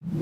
Hello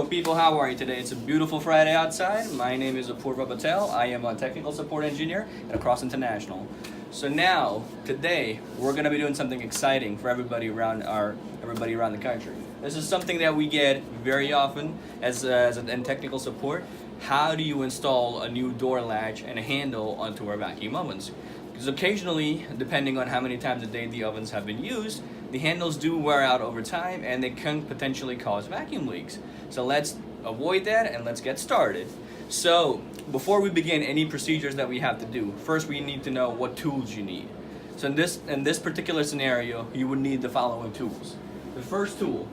people, how are you today? It's a beautiful Friday outside. My name is Apurva Patel. I am a technical support engineer at Across International. So now, today, we're going to be doing something exciting for everybody around the country. This is something that we get very often in technical support. How do you install a new door latch and a handle onto our vacuum ovens? Because occasionally, depending on how many times a day the ovens have been used, the handles do wear out over time and they can potentially cause vacuum leaks. So let's avoid that and let's get started. So before we begin any procedures that we have to do, first we need to know what tools you need. So in this particular scenario, you would need the following tools. The first tool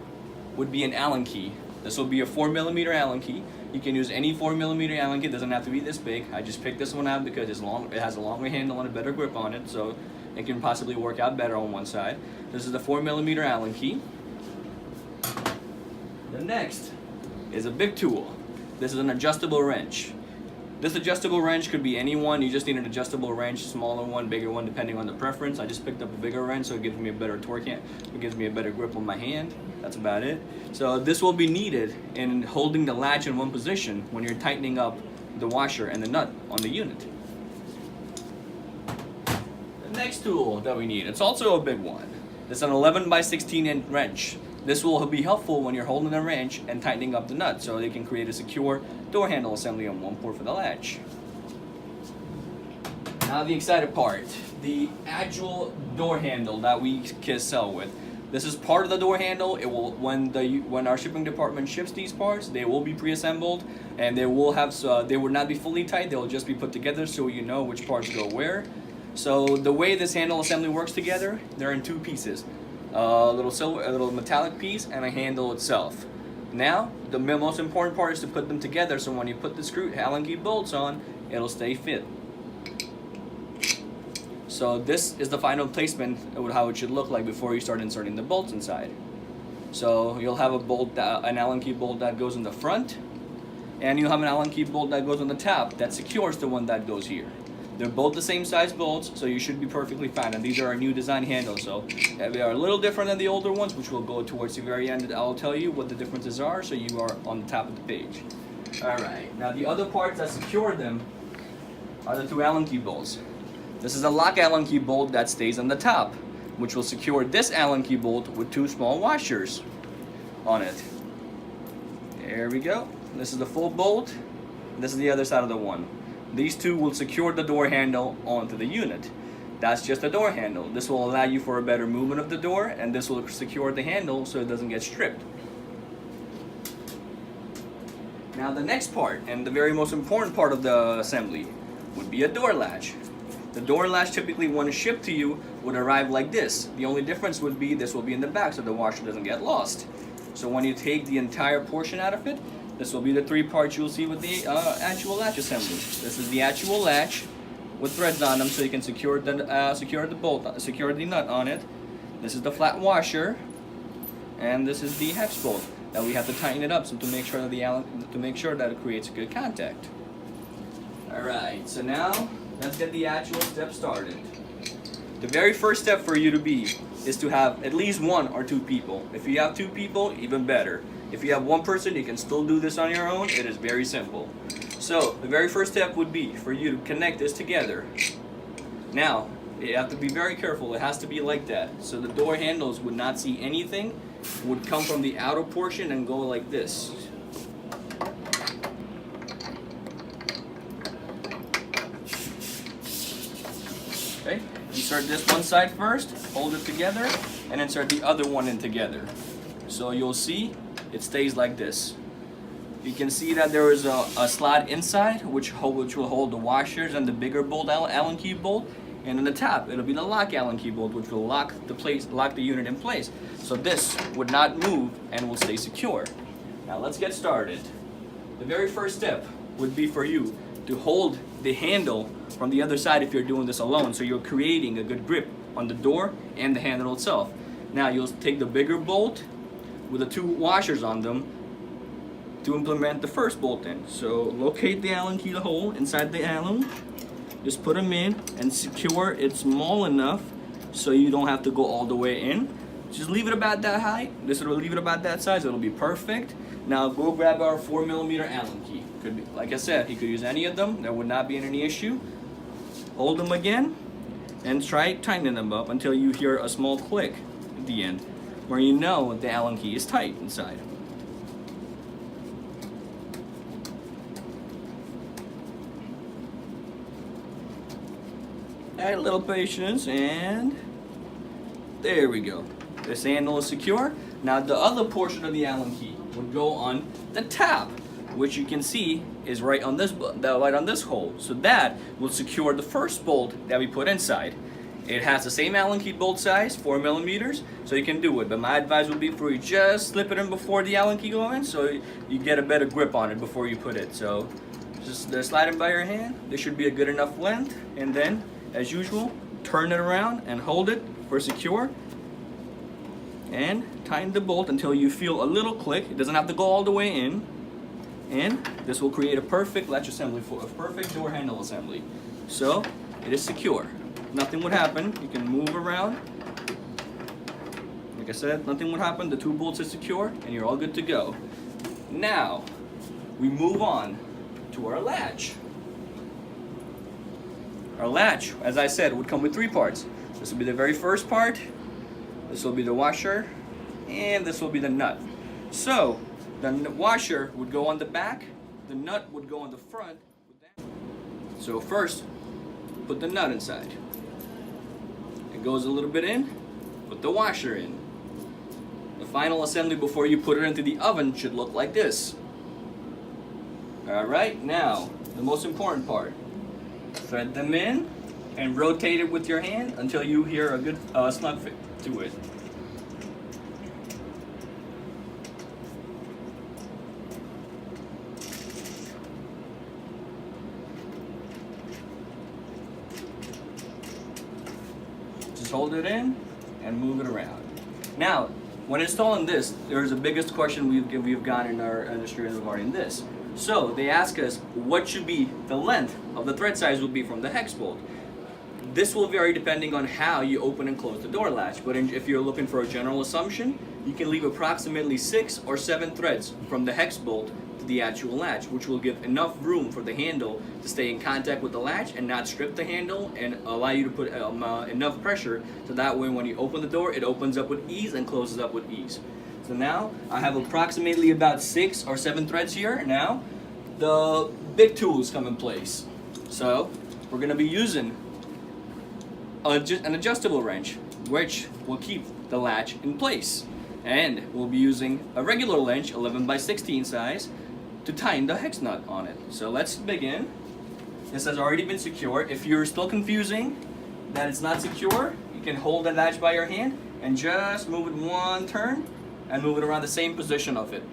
would be an Allen key. This will be a 4mm Allen key. You can use any 4mm Allen key. It doesn't have to be this big. I just picked this one out because it has a longer handle and a better grip on it, so it can possibly work out better on one side. This is the 4mm Allen key. The next is a big tool. This is an adjustable wrench. This adjustable wrench could be any one. You just need an adjustable wrench, smaller one, bigger one, depending on the preference. I just picked up a bigger wrench, so it gives me a better torque. It gives me a better grip on my hand. That's about it. So this will be needed in holding the latch in one position when you're tightening up the washer and the nut on the unit. The next tool that we need, it's also a big one. It's an 11x16" wrench. This will be helpful when you're holding the wrench and tightening up the nut so they can create a secure door handle assembly on one port for the latch. Now the exciting part, the actual door handle that we can sell with. This is part of the door handle. It will when our shipping department ships these parts, they will be pre-assembled and they will not be fully tight. They will just be put together so you know which parts go where. So the way this handle assembly works together, they're in two pieces. A little metallic piece and a handle itself. Now, the most important part is to put them together so when you put the Allen key bolts on, it'll stay fit. So this is the final placement of how it should look like before you start inserting the bolts inside. So you'll have an Allen key bolt that goes in the front, and you'll have an Allen key bolt that goes on the top that secures the one that goes here. They're both the same size bolts, so you should be perfectly fine. And these are our new design handles, so they are a little different than the older ones, which will go towards the very end. I'll tell you what the differences are, so you are on the top of the page. Alright, now the other parts that secure them are the two Allen key bolts. This is a lock Allen key bolt that stays on the top, which will secure this Allen key bolt with two small washers on it. There we go. This is the full bolt. This is the other side of the one. These two will secure the door handle onto the unit. That's just a door handle. This will allow you for a better movement of the door, and this will secure the handle so it doesn't get stripped. Now the next part, and the very most important part of the assembly, would be a door latch. The door latch typically when it's shipped to you would arrive like this. The only difference would be this will be in the back so the washer doesn't get lost. So when you take the entire portion out of it, this will be the three parts you'll see with the actual latch assembly. This is the actual latch with threads on them so you can secure the nut on it. This is the flat washer, and this is the hex bolt that we have to tighten it up so to make sure that it creates a good contact. All right, so now let's get the actual step started. The very first step for you to be is to have at least one or two people. If you have two people, even better. If you have one person, you can still do this on your own. It is very simple. So the very first step would be for you to connect this together. Now, you have to be very careful. It has to be like that. So the door handles would not see anything. It would come from the outer portion and go like this. Okay, insert this one side first, hold it together, and insert the other one in together. So you'll see it stays like this. You can see that there is a slot inside which will hold the washers and the bigger bolt, Allen key bolt, and on the top it'll be the lock Allen key bolt, which will lock the unit in place. So this would not move and will stay secure. Now let's get started. The very first step would be for you to hold the handle from the other side if you're doing this alone, so you're creating a good grip on the door and the handle itself. Now you'll take the bigger bolt with the two washers on them to implement the first bolt in. So locate the Allen key hole inside the Allen, just put them in and secure it small enough so you don't have to go all the way in. Just leave it about that height. This will leave it about that size. It'll be perfect. Now go grab our 4mm Allen key. Could be, like I said, you could use any of them. There would not be any issue. Hold them again and try tightening them up until you hear a small click at the end, where you know the Allen key is tight inside. Add a little patience, and there we go. This handle is secure. Now the other portion of the Allen key would go on the tab, which you can see is right on this hole. So that will secure the first bolt that we put inside. It has the same Allen key bolt size, 4mm, so you can do it. But my advice would be for you just slip it in before the Allen key go in, so you get a better grip on it before you put it. So just slide it by your hand. There should be a good enough length, and then, as usual, turn it around and hold it for secure. And tighten the bolt until you feel a little click. It doesn't have to go all the way in. And this will create a perfect latch assembly, for a perfect door handle assembly. So it is secure. Nothing would happen. You can move around. Like I said, nothing would happen. The 2 bolts are secure and you're all good to go. Now we move on to our latch. Our latch, as I said, would come with 3 parts. This will be the very first part. This will be the washer, and this will be the nut. So the washer would go on the back, the nut would go on the front. So first, put the nut inside. It goes a little bit in, put the washer in. The final assembly before you put it into the oven should look like this. Alright, now, the most important part. Thread them in and rotate it with your hand until you hear a good snug fit to it. Just hold it in and move it around. Now, when installing this, there's the biggest question we've gotten in our industry regarding this. So they ask us what should be the length of the thread size will be from the hex bolt. This will vary depending on how you open and close the door latch, but if you're looking for a general assumption, you can leave approximately 6 or 7 threads from the hex bolt to the actual latch, which will give enough room for the handle to stay in contact with the latch and not strip the handle, and allow you to put enough pressure so that way when you open the door, it opens up with ease and closes up with ease. So now I have approximately about 6 or 7 threads here. Now the big tools come in place. So we're going to be using an adjustable wrench, which will keep the latch in place, and we'll be using a regular wrench, 11x16 size, to tighten the hex nut on it. So let's begin. This has already been secured. If you're still confusing that it's not secure, you can hold the latch by your hand and just move it 1 turn and move it around the same position of it.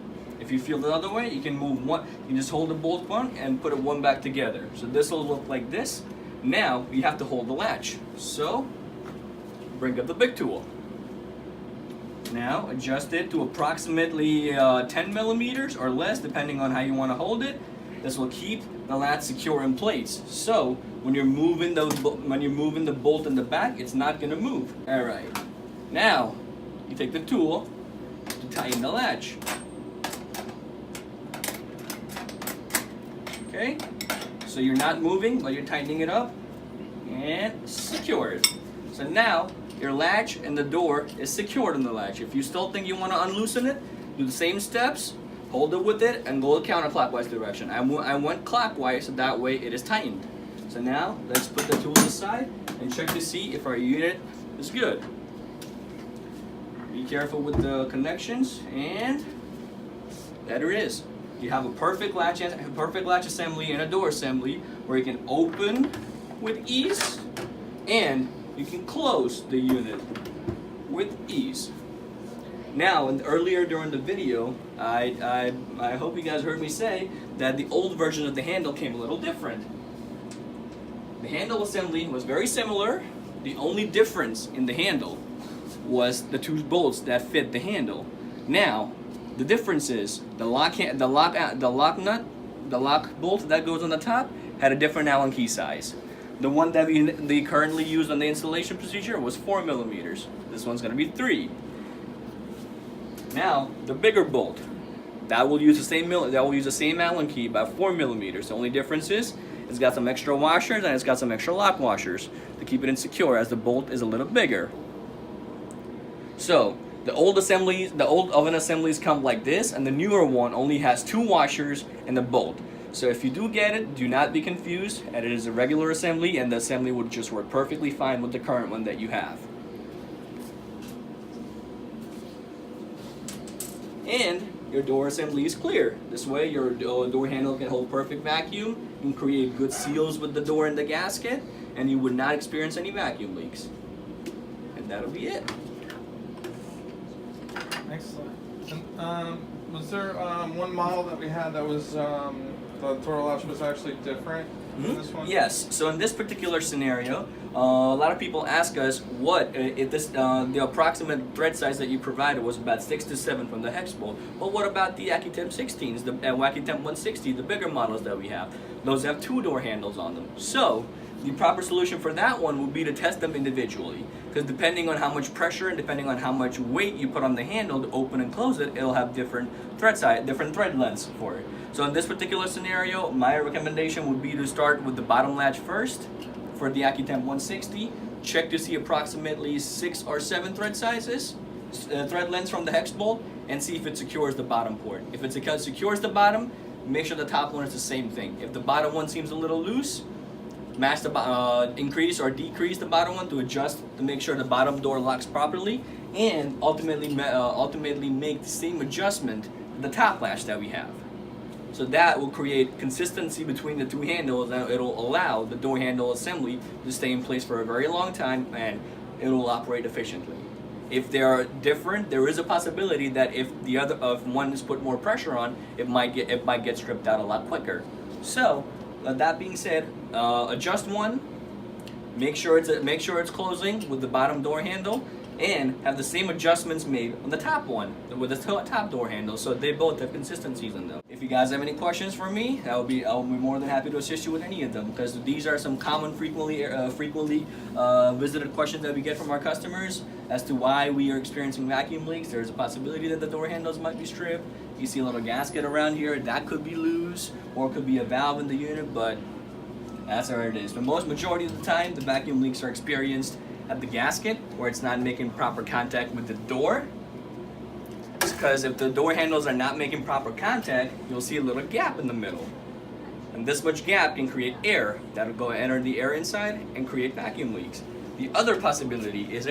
If you feel the other way, you can move 1. You just hold the bolt one and put it 1 back together. So this will look like this. Now you have to hold the latch. So bring up the big tool. Now adjust it to approximately 10mm or less, depending on how you want to hold it. This will keep the latch secure in place. So when you're moving the bolt in the back, it's not going to move. All right. Now you take the tool to tighten the latch. Okay. So you're not moving, but you're tightening it up and secure it. So now your latch and the door is secured in the latch. If you still think you want to unloosen it, do the same steps, hold it with it, and go the counterclockwise direction. I went clockwise, so that way it is tightened. So now let's put the tools aside and check to see if our unit is good. Be careful with the connections, and there it is. You have a perfect latch assembly and a door assembly where you can open with ease and you can close the unit with ease. Now, earlier during the video, I hope you guys heard me say that the old version of the handle came a little different. The handle assembly was very similar. The only difference in the handle was the 2 bolts that fit the handle. Now, the difference is the lock bolt that goes on the top had a different Allen key size. The one that we currently used on the installation procedure was 4 millimeters. This one's going to be 3. Now, the bigger bolt. That will use the same Allen key, about 4 millimeters. The only difference is it's got some extra washers and it's got some extra lock washers to keep it in secure, as the bolt is a little bigger. So the old oven assemblies come like this, and the newer one only has 2 washers and a bolt. So if you do get it, do not be confused, and it is a regular assembly, and the assembly would just work perfectly fine with the current one that you have. And your door assembly is clear. This way your door handle can hold perfect vacuum, you can create good seals with the door and the gasket, and you would not experience any vacuum leaks. And that'll be it. Excellent. And, was there one model that we had that was the door latch was actually different than this one? Yes. So in this particular scenario, a lot of people ask us what if this the approximate thread size that you provided was about 6 to 7 from the hex bolt. But what about the AccuTemp 16s, the AccuTemp 160, the bigger models that we have? Those have 2 door handles on them. So the proper solution for that one would be to test them individually, because depending on how much pressure and depending on how much weight you put on the handle to open and close it, it'll have different thread size, different thread lengths for it. So in this particular scenario, my recommendation would be to start with the bottom latch first for the AccuTemp 160. Check to see approximately 6 or 7 thread sizes, thread lengths from the hex bolt, and see if it secures the bottom port. If it secures the bottom, make sure the top one is the same thing. If the bottom one seems a little loose, match the increase or decrease the bottom one to adjust to make sure the bottom door locks properly, and ultimately make the same adjustment to the top latch that we have. So that will create consistency between the 2 handles, and it'll allow the door handle assembly to stay in place for a very long time, and it will operate efficiently. If they are different, there is a possibility that if one is put more pressure on, it might get stripped out a lot quicker. So that being said, adjust one, make sure it's closing with the bottom door handle, and have the same adjustments made on the top one with the top door handle, so they both have consistencies in them. If you guys have any questions for me, I'll be more than happy to assist you with any of them, because these are some common frequently visited questions that we get from our customers as to why we are experiencing vacuum leaks. There's a possibility that the door handles might be stripped. You see a little gasket around here, that could be loose, or it could be a valve in the unit, but that's where it is. The majority of the time, the vacuum leaks are experienced at the gasket, where it's not making proper contact with the door. It's because if the door handles are not making proper contact, you'll see a little gap in the middle. And this much gap can create air that'll go enter the air inside and create vacuum leaks. The other possibility is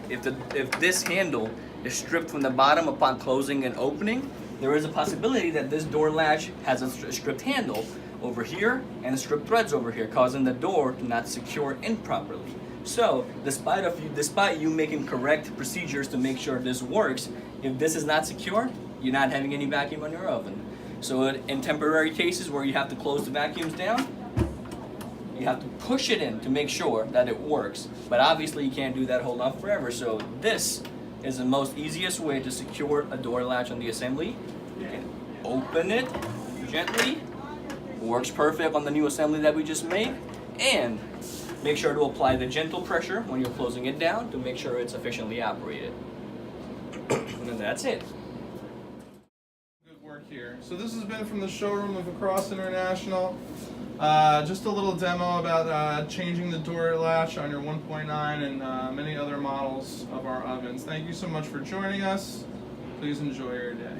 if this handle is stripped from the bottom upon closing and opening, there is a possibility that this door latch has a stripped handle over here and stripped threads over here, causing the door to not secure in properly. So, despite you making correct procedures to make sure this works, if this is not secure, you're not having any vacuum on your oven. So in temporary cases where you have to close the vacuums down, you have to push it in to make sure that it works. But obviously you can't do that hold on forever. So this is the most easiest way to secure a door latch on the assembly. You can open it gently. Works perfect on the new assembly that we just made. And make sure to apply the gentle pressure when you're closing it down to make sure it's efficiently operated. And that's it. Good work here. So this has been from the showroom of Across International. Just a little demo about changing the door latch on your 1.9 and many other models of our ovens. Thank you so much for joining us. Please enjoy your day.